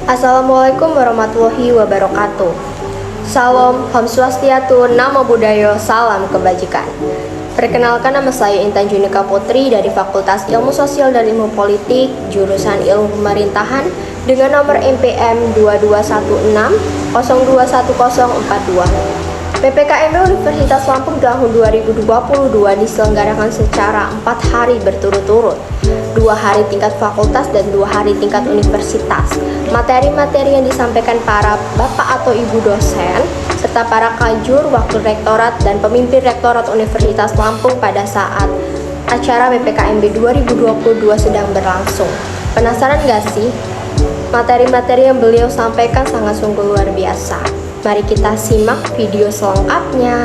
Assalamualaikum warahmatullahi wabarakatuh. Salam, Om Swastiastu, Namo Buddhaya, salam kebajikan. Perkenalkan, nama saya Intan Junika Putri dari Fakultas Ilmu Sosial dan Ilmu Politik, jurusan Ilmu Pemerintahan dengan nomor NPM 2216021042. PPKMB Universitas Lampung tahun 2022 diselenggarakan secara 4 hari berturut-turut, 2 hari tingkat fakultas dan 2 hari tingkat universitas. Materi-materi yang disampaikan para bapak atau ibu dosen, serta para kajur, wakil rektorat, dan pemimpin rektorat Universitas Lampung pada saat acara PPKMB 2022 sedang berlangsung. Penasaran gak sih? Materi-materi yang beliau sampaikan sangat sungguh luar biasa. Mari kita simak video selengkapnya.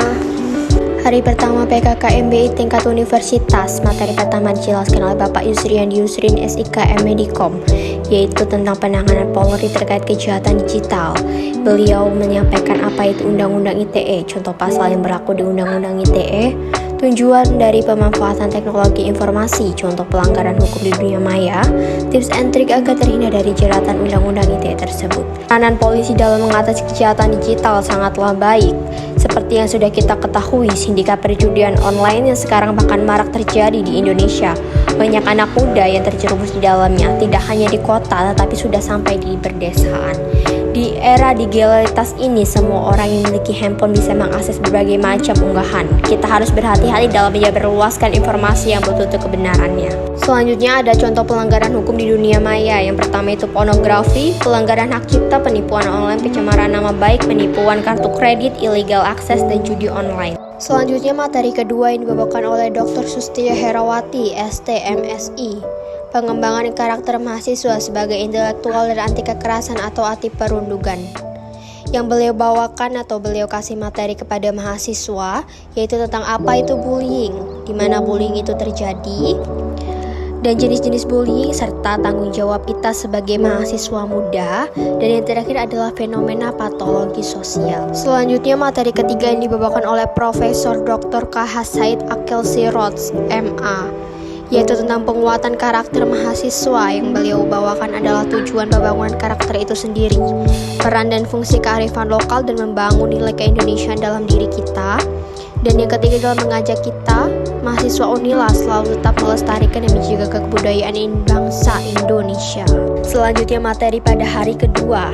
Hari pertama PKKMB tingkat universitas, materi pertama dijelaskan oleh Bapak Yusrian Yusrin SIK Medikom, yaitu tentang penanganan Polri terkait kejahatan digital. Beliau menyampaikan apa itu Undang-Undang ITE, contoh pasal yang berlaku di Undang-Undang ITE, tujuan dari pemanfaatan teknologi informasi, contoh pelanggaran hukum di dunia maya, tips and trik agar terhindar dari jeratan Undang-Undang ITE tersebut. Peranan polisi dalam mengatasi kejahatan digital sangatlah baik. Seperti yang sudah kita ketahui, sindikat perjudian online yang sekarang bahkan marak terjadi di Indonesia. Banyak anak muda yang terjerumus di dalamnya, tidak hanya di kota tetapi sudah sampai di perdesaan. Di era digitalitas ini, semua orang yang memiliki handphone bisa mengakses berbagai macam unggahan. Kita harus berhati-hati dalam menyebarluaskan informasi yang betul-betul kebenarannya. Selanjutnya ada contoh pelanggaran hukum di dunia maya. Yang pertama itu pornografi, pelanggaran hak cipta, penipuan online, pencemaran nama baik, penipuan kartu kredit, illegal akses, dan judi online. Selanjutnya materi kedua yang dibawakan oleh Dr. Sustia Herawati, STMSI. Pengembangan karakter mahasiswa sebagai intelektual dan anti kekerasan atau anti perundungan. Yang beliau bawakan atau beliau kasih materi kepada mahasiswa yaitu tentang apa itu bullying, di mana bullying itu terjadi, dan jenis-jenis bullying serta tanggung jawab kita sebagai mahasiswa muda, dan yang terakhir adalah fenomena patologi sosial. Selanjutnya materi ketiga yang dibawakan oleh Profesor Dr. KH Said Akil Sirods, MA, yaitu tentang penguatan karakter mahasiswa. Yang beliau bawakan adalah tujuan pembangunan karakter itu sendiri, peran dan fungsi kearifan lokal dan membangun nilai keindonesiaan dalam diri kita. Dan yang ketiga adalah mengajak kita, mahasiswa Unila, selalu tetap melestarikan dan menjaga kebudayaan bangsa Indonesia. Selanjutnya materi pada hari kedua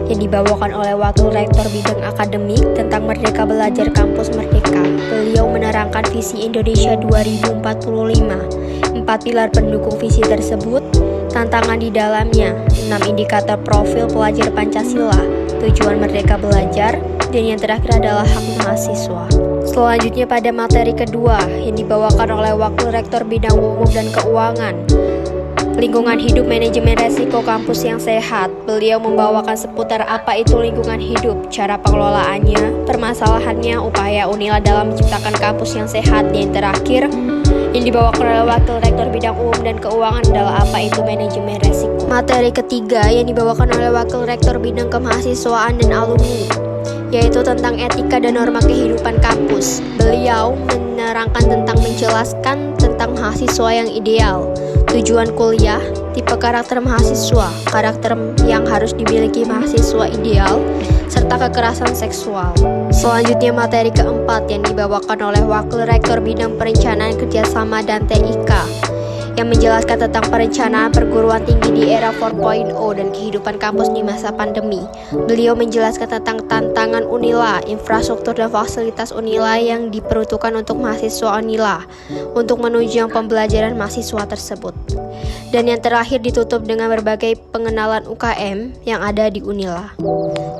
yang dibawakan oleh Wakil Rektor Bidang Akademik tentang Merdeka Belajar Kampus Merdeka. Beliau menerangkan visi Indonesia 2045, 4 pilar pendukung visi tersebut, tantangan di dalamnya, 6 indikator profil pelajar Pancasila, tujuan Merdeka Belajar, dan yang terakhir adalah hak mahasiswa. Selanjutnya pada materi kedua yang dibawakan oleh Wakil Rektor Bidang Umum dan Keuangan, lingkungan hidup, manajemen resiko kampus yang sehat. Beliau membawakan seputar apa itu lingkungan hidup, cara pengelolaannya, permasalahannya, upaya Unila dalam menciptakan kampus yang sehat. Dan yang terakhir yang dibawakan oleh Wakil Rektor Bidang Umum dan Keuangan adalah apa itu manajemen resiko. Materi ketiga yang dibawakan oleh Wakil Rektor Bidang Kemahasiswaan dan Alumni, yaitu tentang etika dan norma kehidupan kampus. Beliau menerangkan tentang menjelaskan tentang mahasiswa yang ideal, tujuan kuliah, tipe karakter mahasiswa, karakter yang harus dimiliki mahasiswa ideal, serta kekerasan seksual. Selanjutnya materi keempat yang dibawakan oleh Wakil Rektor Bidang Perencanaan Kerjasama dan TIK, yang menjelaskan tentang perencanaan perguruan tinggi di era 4.0 dan kehidupan kampus di masa pandemi. Beliau menjelaskan tentang tantangan Unila, infrastruktur dan fasilitas Unila yang diperuntukkan untuk mahasiswa Unila untuk menunjang pembelajaran mahasiswa tersebut. Dan yang terakhir ditutup dengan berbagai pengenalan UKM yang ada di Unila.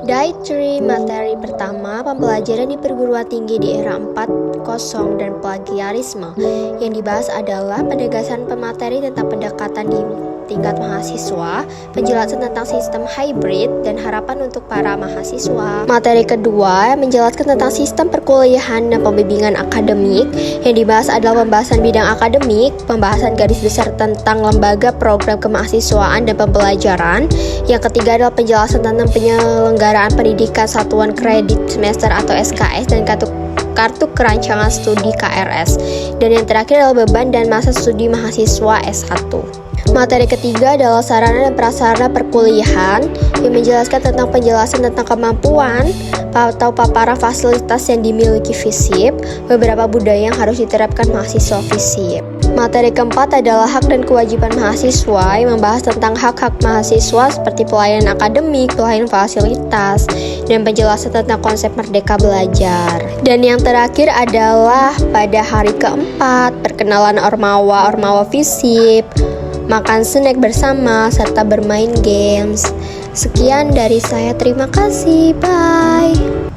Dietary materi pertama, pembelajaran di perguruan tinggi di era 4.0 dan plagiarisme. Yang dibahas adalah penegasan pemateri tentang pendekatan di tingkat mahasiswa, penjelasan tentang sistem hybrid dan harapan untuk para mahasiswa. Materi kedua menjelaskan tentang sistem perkuliahan dan pembimbingan akademik. Yang dibahas adalah pembahasan bidang akademik, pembahasan garis besar tentang lembaga, program kemahasiswaan dan pembelajaran. Yang ketiga adalah penjelasan tentang penyelenggaraan pendidikan satuan kredit semester atau SKS dan kartu kerancangan studi KRS. Dan yang terakhir adalah beban dan masa studi mahasiswa S1. Materi ketiga adalah sarana dan prasarana perkuliahan yang menjelaskan tentang penjelasan tentang kemampuan atau paparan fasilitas yang dimiliki FISIP, beberapa budaya yang harus diterapkan mahasiswa FISIP. Materi keempat adalah hak dan kewajiban mahasiswa yang membahas tentang hak-hak mahasiswa seperti pelayanan akademik, pelayanan fasilitas, dan penjelasan tentang konsep merdeka belajar. Dan yang terakhir adalah pada hari keempat, perkenalan ormawa FISIP, makan snack bersama, serta bermain games. Sekian dari saya, terima kasih, bye.